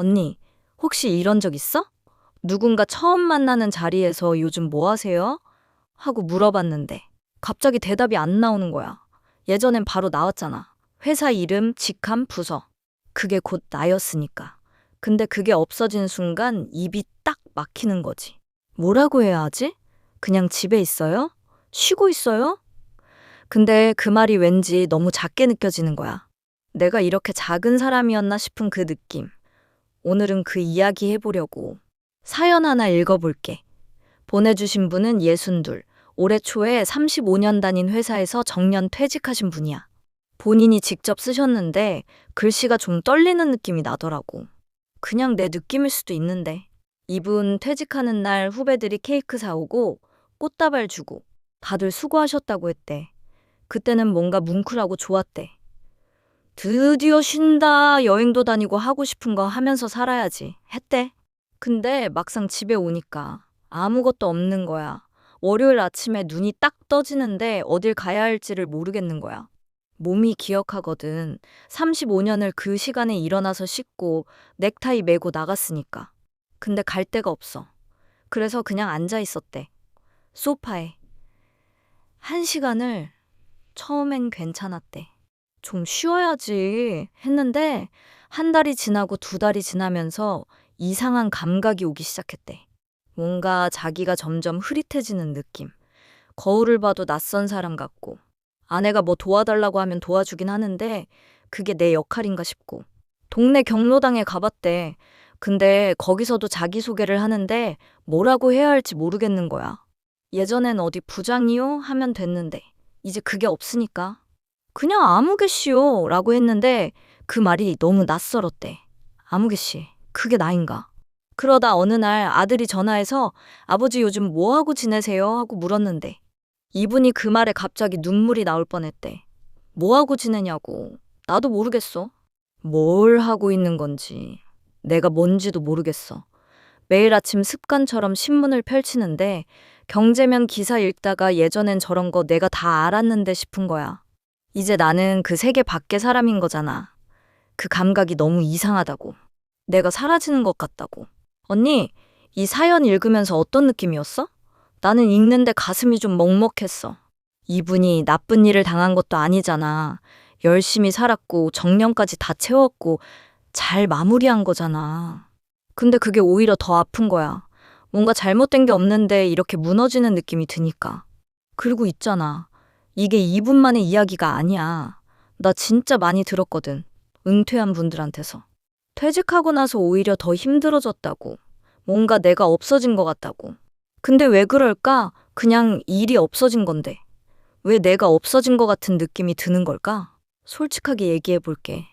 언니, 혹시 이런 적 있어? 누군가 처음 만나는 자리에서 요즘 뭐 하세요? 하고 물어봤는데 갑자기 대답이 안 나오는 거야. 예전엔 바로 나왔잖아. 회사 이름, 직함, 부서. 그게 곧 나였으니까. 근데 그게 없어진 순간 입이 딱 막히는 거지. 뭐라고 해야 하지? 그냥 집에 있어요? 쉬고 있어요? 근데 그 말이 왠지 너무 작게 느껴지는 거야. 내가 이렇게 작은 사람이었나 싶은 그 느낌. 오늘은 그 이야기 해보려고. 사연 하나 읽어볼게. 보내주신 분은 62. 올해 초에 35년 다닌 회사에서 정년 퇴직하신 분이야. 본인이 직접 쓰셨는데 글씨가 좀 떨리는 느낌이 나더라고. 그냥 내 느낌일 수도 있는데. 이분 퇴직하는 날 후배들이 케이크 사오고 꽃다발 주고 다들 수고하셨다고 했대. 그때는 뭔가 뭉클하고 좋았대. 드디어 쉰다, 여행도 다니고 하고 싶은 거 하면서 살아야지 했대. 근데 막상 집에 오니까 아무것도 없는 거야. 월요일 아침에 눈이 딱 떠지는데 어딜 가야 할지를 모르겠는 거야. 몸이 기억하거든. 35년을 그 시간에 일어나서 씻고 넥타이 매고 나갔으니까. 근데 갈 데가 없어. 그래서 그냥 앉아 있었대. 소파에. 1시간을 처음엔 괜찮았대. 좀 쉬어야지 했는데 한 달이 지나고 두 달이 지나면서 이상한 감각이 오기 시작했대. 뭔가 자기가 점점 흐릿해지는 느낌. 거울을 봐도 낯선 사람 같고 아내가 뭐 도와달라고 하면 도와주긴 하는데 그게 내 역할인가 싶고 동네 경로당에 가봤대. 근데 거기서도 자기소개를 하는데 뭐라고 해야 할지 모르겠는 거야. 예전엔 어디 부장이요? 하면 됐는데 이제 그게 없으니까 그냥 아무개씨요 라고 했는데 그 말이 너무 낯설었대. 아무개씨, 그게 나인가? 그러다 어느 날 아들이 전화해서 아버지 요즘 뭐 하고 지내세요? 하고 물었는데 이분이 그 말에 갑자기 눈물이 나올 뻔했대. 뭐 하고 지내냐고. 나도 모르겠어. 뭘 하고 있는 건지. 내가 뭔지도 모르겠어. 매일 아침 습관처럼 신문을 펼치는데 경제면 기사 읽다가 예전엔 저런 거 내가 다 알았는데 싶은 거야. 이제 나는 그 세계 밖의 사람인 거잖아. 그 감각이 너무 이상하다고. 내가 사라지는 것 같다고. 언니, 이 사연 읽으면서 어떤 느낌이었어? 나는 읽는데 가슴이 좀 먹먹했어. 이분이 나쁜 일을 당한 것도 아니잖아. 열심히 살았고 정년까지 다 채웠고 잘 마무리한 거잖아. 근데 그게 오히려 더 아픈 거야. 뭔가 잘못된 게 없는데 이렇게 무너지는 느낌이 드니까. 그리고 있잖아. 이게 이분만의 이야기가 아니야. 나 진짜 많이 들었거든. 은퇴한 분들한테서. 퇴직하고 나서 오히려 더 힘들어졌다고. 뭔가 내가 없어진 것 같다고. 근데 왜 그럴까? 그냥 일이 없어진 건데. 왜 내가 없어진 것 같은 느낌이 드는 걸까? 솔직하게 얘기해 볼게.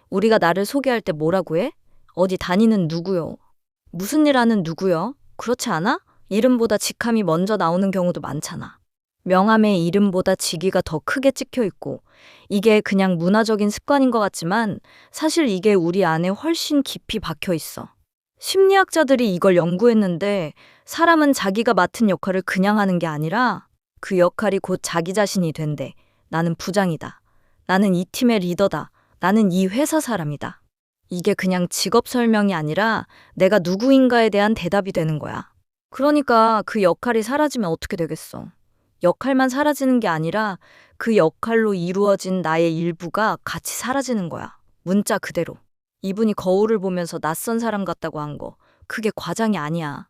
우리가 나를 소개할 때 뭐라고 해? 어디 다니는 누구요? 무슨 일 하는 누구요? 그렇지 않아? 이름보다 직함이 먼저 나오는 경우도 많잖아. 명함에 이름보다 직위가 더 크게 찍혀 있고, 이게 그냥 문화적인 습관인 것 같지만 사실 이게 우리 안에 훨씬 깊이 박혀 있어. 심리학자들이 이걸 연구했는데 사람은 자기가 맡은 역할을 그냥 하는 게 아니라 그 역할이 곧 자기 자신이 된대. 나는 부장이다. 나는 이 팀의 리더다. 나는 이 회사 사람이다. 이게 그냥 직업 설명이 아니라 내가 누구인가에 대한 대답이 되는 거야. 그러니까 그 역할이 사라지면 어떻게 되겠어? 역할만 사라지는 게 아니라 그 역할로 이루어진 나의 일부가 같이 사라지는 거야. 문자 그대로. 이분이 거울을 보면서 낯선 사람 같다고 한 거, 그게 과장이 아니야.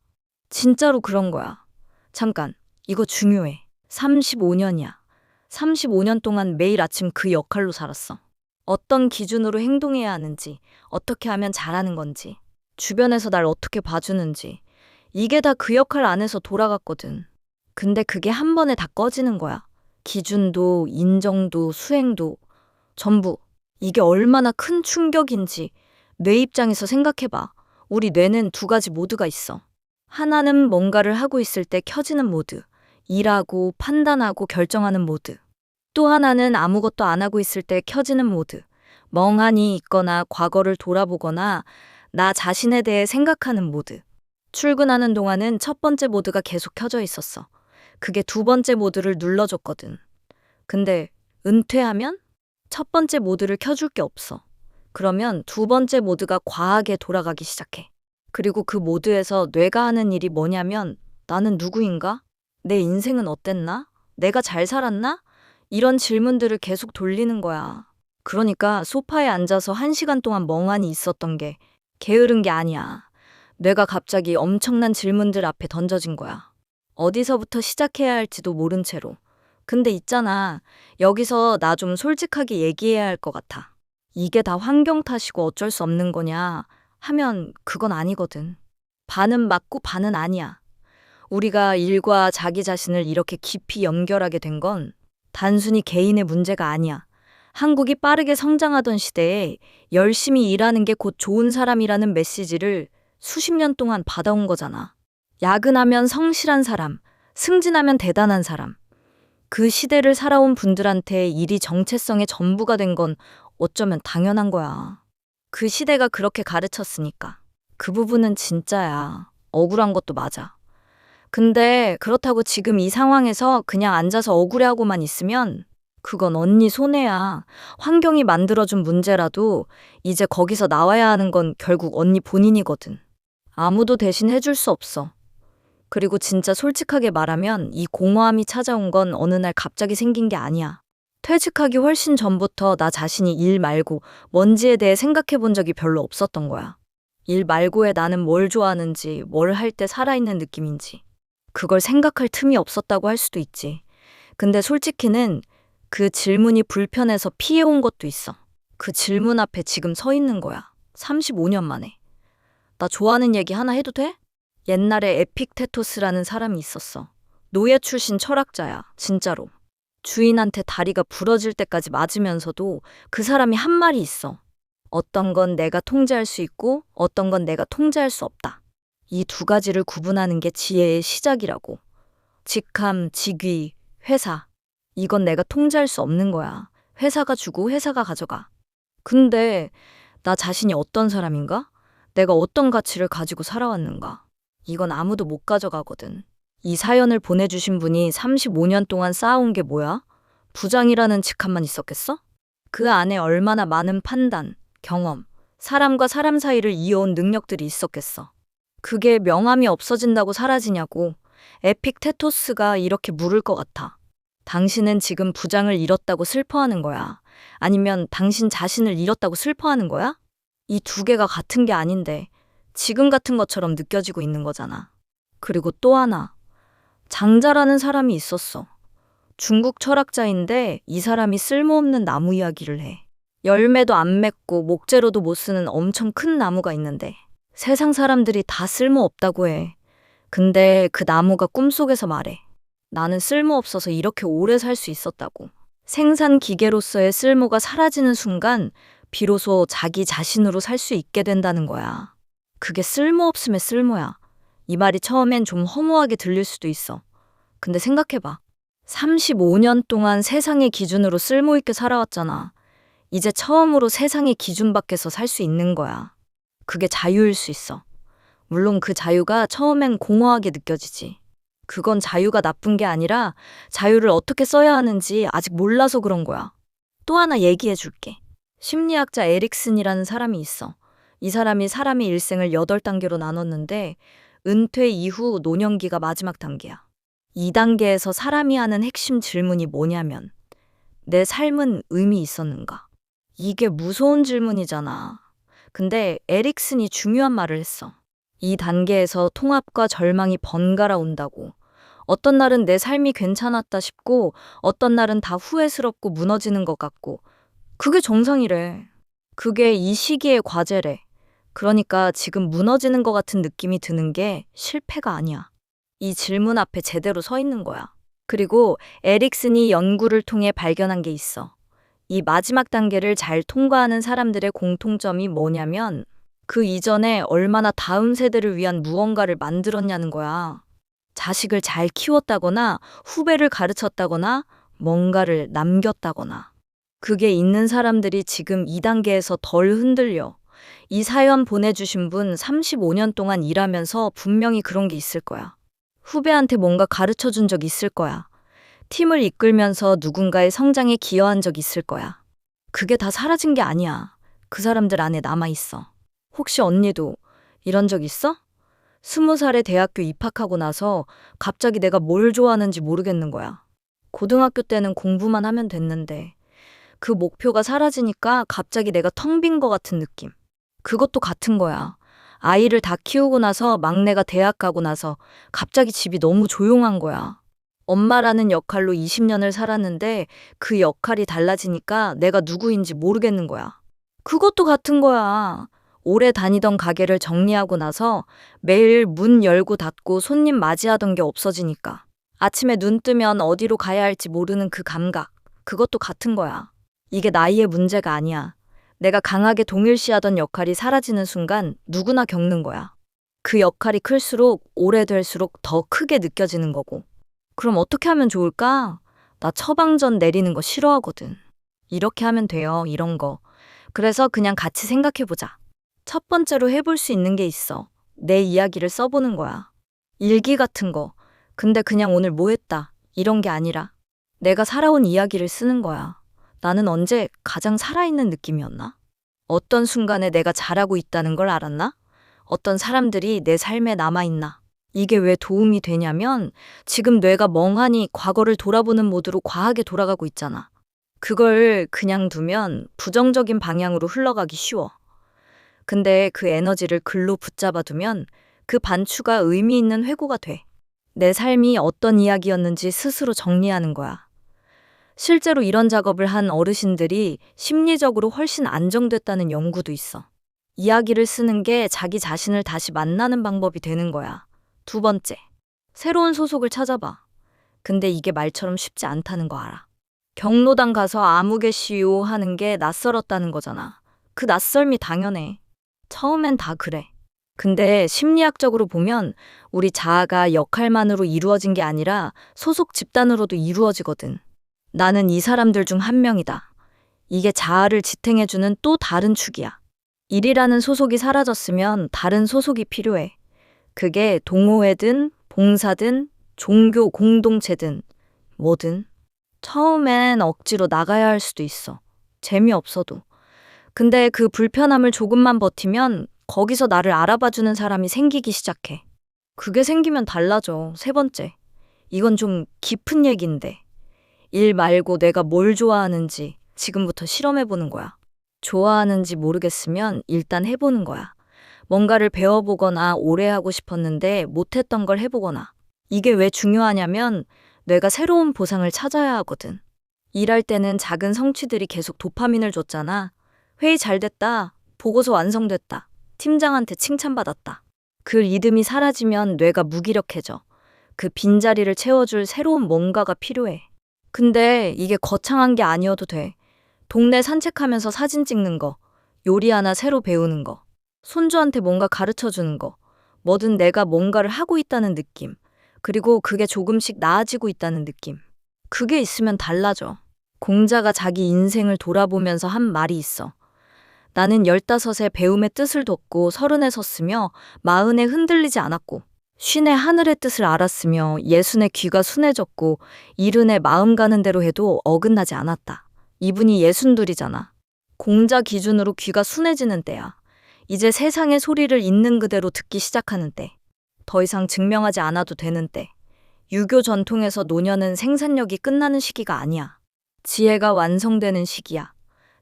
진짜로 그런 거야. 잠깐, 이거 중요해. 35년이야. 35년 동안 매일 아침 그 역할로 살았어. 어떤 기준으로 행동해야 하는지, 어떻게 하면 잘하는 건지, 주변에서 날 어떻게 봐주는지, 이게 다 그 역할 안에서 돌아갔거든. 근데 그게 한 번에 다 꺼지는 거야. 기준도, 인정도, 수행도, 전부. 이게 얼마나 큰 충격인지 뇌 입장에서 생각해봐. 우리 뇌는 두 가지 모드가 있어. 하나는 뭔가를 하고 있을 때 켜지는 모드. 일하고 판단하고 결정하는 모드. 또 하나는 아무것도 안 하고 있을 때 켜지는 모드. 멍하니 있거나 과거를 돌아보거나 나 자신에 대해 생각하는 모드. 출근하는 동안은 첫 번째 모드가 계속 켜져 있었어. 그게 두 번째 모드를 눌러줬거든. 근데 은퇴하면 첫 번째 모드를 켜줄 게 없어. 그러면 두 번째 모드가 과하게 돌아가기 시작해. 그리고 그 모드에서 뇌가 하는 일이 뭐냐면 나는 누구인가? 내 인생은 어땠나? 내가 잘 살았나? 이런 질문들을 계속 돌리는 거야. 그러니까 소파에 앉아서 1시간 동안 멍하니 있었던 게 게으른 게 아니야. 뇌가 갑자기 엄청난 질문들 앞에 던져진 거야. 어디서부터 시작해야 할지도 모른 채로. 근데 있잖아. 여기서 나 좀 솔직하게 얘기해야 할 것 같아. 이게 다 환경 탓이고 어쩔 수 없는 거냐 하면 그건 아니거든. 반은 맞고 반은 아니야. 우리가 일과 자기 자신을 이렇게 깊이 연결하게 된 건 단순히 개인의 문제가 아니야. 한국이 빠르게 성장하던 시대에 열심히 일하는 게 곧 좋은 사람이라는 메시지를 수십 년 동안 받아온 거잖아. 야근하면 성실한 사람, 승진하면 대단한 사람. 그 시대를 살아온 분들한테 일이 정체성의 전부가 된 건 어쩌면 당연한 거야. 그 시대가 그렇게 가르쳤으니까. 그 부분은 진짜야. 억울한 것도 맞아. 근데 그렇다고 지금 이 상황에서 그냥 앉아서 억울해하고만 있으면 그건 언니 손해야. 환경이 만들어준 문제라도 이제 거기서 나와야 하는 건 결국 언니 본인이거든. 아무도 대신 해줄 수 없어. 그리고 진짜 솔직하게 말하면 이 공허함이 찾아온 건 어느 날 갑자기 생긴 게 아니야. 퇴직하기 훨씬 전부터 나 자신이 일 말고 뭔지에 대해 생각해 본 적이 별로 없었던 거야. 일 말고의 나는 뭘 좋아하는지, 뭘 할 때 살아있는 느낌인지. 그걸 생각할 틈이 없었다고 할 수도 있지. 근데 솔직히는 그 질문이 불편해서 피해온 것도 있어. 그 질문 앞에 지금 서 있는 거야. 35년 만에. 나 좋아하는 얘기 하나 해도 돼? 옛날에 에픽테토스라는 사람이 있었어. 노예 출신 철학자야, 진짜로. 주인한테 다리가 부러질 때까지 맞으면서도 그 사람이 한 말이 있어. 어떤 건 내가 통제할 수 있고 어떤 건 내가 통제할 수 없다. 이 두 가지를 구분하는 게 지혜의 시작이라고. 직함, 직위, 회사. 이건 내가 통제할 수 없는 거야. 회사가 주고 회사가 가져가. 근데 나 자신이 어떤 사람인가? 내가 어떤 가치를 가지고 살아왔는가? 이건 아무도 못 가져가거든. 이 사연을 보내주신 분이 35년 동안 쌓아온 게 뭐야? 부장이라는 직함만 있었겠어? 그 안에 얼마나 많은 판단, 경험, 사람과 사람 사이를 이어온 능력들이 있었겠어. 그게 명함이 없어진다고 사라지냐고. 에픽테토스가 이렇게 물을 것 같아. 당신은 지금 부장을 잃었다고 슬퍼하는 거야? 아니면 당신 자신을 잃었다고 슬퍼하는 거야? 이 두 개가 같은 게 아닌데 지금 같은 것처럼 느껴지고 있는 거잖아. 그리고 또 하나. 장자라는 사람이 있었어. 중국 철학자인데 이 사람이 쓸모없는 나무 이야기를 해. 열매도 안 맺고 목재로도 못 쓰는 엄청 큰 나무가 있는데 세상 사람들이 다 쓸모없다고 해. 근데 그 나무가 꿈속에서 말해. 나는 쓸모없어서 이렇게 오래 살 수 있었다고. 생산 기계로서의 쓸모가 사라지는 순간 비로소 자기 자신으로 살 수 있게 된다는 거야. 그게 쓸모없음의 쓸모야. 이 말이 처음엔 좀 허무하게 들릴 수도 있어. 근데 생각해봐. 35년 동안 세상의 기준으로 쓸모있게 살아왔잖아. 이제 처음으로 세상의 기준 밖에서 살 수 있는 거야. 그게 자유일 수 있어. 물론 그 자유가 처음엔 공허하게 느껴지지. 그건 자유가 나쁜 게 아니라 자유를 어떻게 써야 하는지 아직 몰라서 그런 거야. 또 하나 얘기해 줄게. 심리학자 에릭슨이라는 사람이 있어. 이 사람이 사람의 일생을 8단계로 나눴는데 은퇴 이후 노년기가 마지막 단계야. 이 단계에서 사람이 하는 핵심 질문이 뭐냐면 내 삶은 의미 있었는가? 이게 무서운 질문이잖아. 근데 에릭슨이 중요한 말을 했어. 이 단계에서 통합과 절망이 번갈아 온다고. 어떤 날은 내 삶이 괜찮았다 싶고 어떤 날은 다 후회스럽고 무너지는 것 같고 그게 정상이래. 그게 이 시기의 과제래. 그러니까 지금 무너지는 것 같은 느낌이 드는 게 실패가 아니야. 이 질문 앞에 제대로 서 있는 거야. 그리고 에릭슨이 연구를 통해 발견한 게 있어. 이 마지막 단계를 잘 통과하는 사람들의 공통점이 뭐냐면 그 이전에 얼마나 다음 세대를 위한 무언가를 만들었냐는 거야. 자식을 잘 키웠다거나 후배를 가르쳤다거나 뭔가를 남겼다거나. 그게 있는 사람들이 지금 2단계에서 덜 흔들려. 이 사연 보내주신 분 35년 동안 일하면서 분명히 그런 게 있을 거야. 후배한테 뭔가 가르쳐 준 적 있을 거야. 팀을 이끌면서 누군가의 성장에 기여한 적 있을 거야. 그게 다 사라진 게 아니야. 그 사람들 안에 남아있어. 혹시 언니도 이런 적 있어? 20살에 대학교 입학하고 나서 갑자기 내가 뭘 좋아하는지 모르겠는 거야. 고등학교 때는 공부만 하면 됐는데 그 목표가 사라지니까 갑자기 내가 텅 빈 것 같은 느낌. 그것도 같은 거야. 아이를 다 키우고 나서 막내가 대학 가고 나서 갑자기 집이 너무 조용한 거야. 엄마라는 역할로 20년을 살았는데 그 역할이 달라지니까 내가 누구인지 모르겠는 거야. 그것도 같은 거야. 오래 다니던 가게를 정리하고 나서 매일 문 열고 닫고 손님 맞이하던 게 없어지니까 아침에 눈 뜨면 어디로 가야 할지 모르는 그 감각. 그것도 같은 거야. 이게 나이의 문제가 아니야. 내가 강하게 동일시하던 역할이 사라지는 순간 누구나 겪는 거야. 그 역할이 클수록 오래될수록 더 크게 느껴지는 거고. 그럼 어떻게 하면 좋을까? 나 처방전 내리는 거 싫어하거든. 이렇게 하면 돼요, 이런 거. 그래서 그냥 같이 생각해보자. 첫 번째로 해볼 수 있는 게 있어. 내 이야기를 써보는 거야. 일기 같은 거. 근데 그냥 오늘 뭐 했다. 이런 게 아니라 내가 살아온 이야기를 쓰는 거야. 나는 언제 가장 살아있는 느낌이었나? 어떤 순간에 내가 잘하고 있다는 걸 알았나? 어떤 사람들이 내 삶에 남아있나? 이게 왜 도움이 되냐면 지금 뇌가 멍하니 과거를 돌아보는 모드로 과하게 돌아가고 있잖아. 그걸 그냥 두면 부정적인 방향으로 흘러가기 쉬워. 근데 그 에너지를 글로 붙잡아 두면 그 반추가 의미 있는 회고가 돼. 내 삶이 어떤 이야기였는지 스스로 정리하는 거야. 실제로 이런 작업을 한 어르신들이 심리적으로 훨씬 안정됐다는 연구도 있어. 이야기를 쓰는 게 자기 자신을 다시 만나는 방법이 되는 거야. 두 번째, 새로운 소속을 찾아봐. 근데 이게 말처럼 쉽지 않다는 거 알아. 경로당 가서 아무 개시오 하는 게 낯설었다는 거잖아. 그 낯설미 당연해. 처음엔 다 그래. 근데 심리학적으로 보면 우리 자아가 역할만으로 이루어진 게 아니라 소속 집단으로도 이루어지거든. 나는 이 사람들 중 한 명이다. 이게 자아를 지탱해주는 또 다른 축이야. 일이라는 소속이 사라졌으면 다른 소속이 필요해. 그게 동호회든 봉사든 종교 공동체든 뭐든. 처음엔 억지로 나가야 할 수도 있어. 재미없어도. 근데 그 불편함을 조금만 버티면 거기서 나를 알아봐주는 사람이 생기기 시작해. 그게 생기면 달라져. 세 번째. 이건 좀 깊은 얘기인데. 일 말고 내가 뭘 좋아하는지 지금부터 실험해보는 거야. 좋아하는지 모르겠으면 일단 해보는 거야. 뭔가를 배워보거나 오래 하고 싶었는데 못했던 걸 해보거나. 이게 왜 중요하냐면 뇌가 새로운 보상을 찾아야 하거든. 일할 때는 작은 성취들이 계속 도파민을 줬잖아. 회의 잘 됐다. 보고서 완성됐다. 팀장한테 칭찬받았다. 그 리듬이 사라지면 뇌가 무기력해져. 그 빈자리를 채워줄 새로운 뭔가가 필요해. 근데 이게 거창한 게 아니어도 돼. 동네 산책하면서 사진 찍는 거, 요리 하나 새로 배우는 거, 손주한테 뭔가 가르쳐 주는 거, 뭐든 내가 뭔가를 하고 있다는 느낌. 그리고 그게 조금씩 나아지고 있다는 느낌. 그게 있으면 달라져. 공자가 자기 인생을 돌아보면서 한 말이 있어. 나는 15에 배움의 뜻을 뒀고 30에 섰으며 40에 흔들리지 않았고 50에 하늘의 뜻을 알았으며 60에 귀가 순해졌고 70에 마음 가는 대로 해도 어긋나지 않았다. 이분이 62이잖아. 공자 기준으로 귀가 순해지는 때야. 이제 세상의 소리를 있는 그대로 듣기 시작하는 때. 더 이상 증명하지 않아도 되는 때. 유교 전통에서 노년은 생산력이 끝나는 시기가 아니야. 지혜가 완성되는 시기야.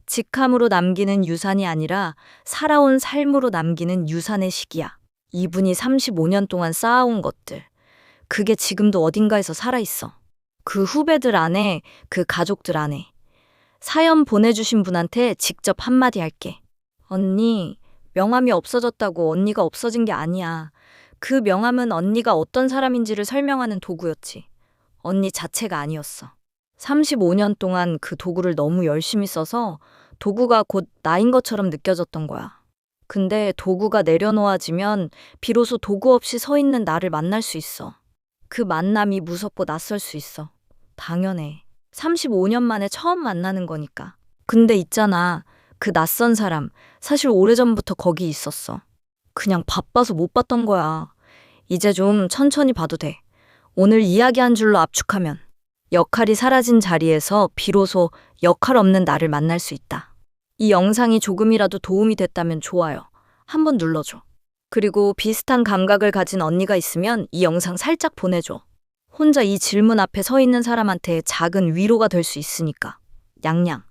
직함으로 남기는 유산이 아니라 살아온 삶으로 남기는 유산의 시기야. 이분이 35년 동안 쌓아온 것들. 그게 지금도 어딘가에서 살아있어. 그 후배들 안에, 그 가족들 안에. 사연 보내주신 분한테 직접 한마디 할게. 언니, 명함이 없어졌다고 언니가 없어진 게 아니야. 그 명함은 언니가 어떤 사람인지를 설명하는 도구였지. 언니 자체가 아니었어. 35년 동안 그 도구를 너무 열심히 써서 도구가 곧 나인 것처럼 느껴졌던 거야. 근데 도구가 내려놓아지면 비로소 도구 없이 서 있는 나를 만날 수 있어. 그 만남이 무섭고 낯설 수 있어. 당연해. 35년 만에 처음 만나는 거니까. 근데 있잖아. 그 낯선 사람, 사실 오래전부터 거기 있었어. 그냥 바빠서 못 봤던 거야. 이제 좀 천천히 봐도 돼. 오늘 이야기한 줄로 압축하면 역할이 사라진 자리에서 비로소 역할 없는 나를 만날 수 있다. 이 영상이 조금이라도 도움이 됐다면 좋아요. 한번 눌러줘. 그리고 비슷한 감각을 가진 언니가 있으면 이 영상 살짝 보내줘. 혼자 이 질문 앞에 서 있는 사람한테 작은 위로가 될 수 있으니까. 양양.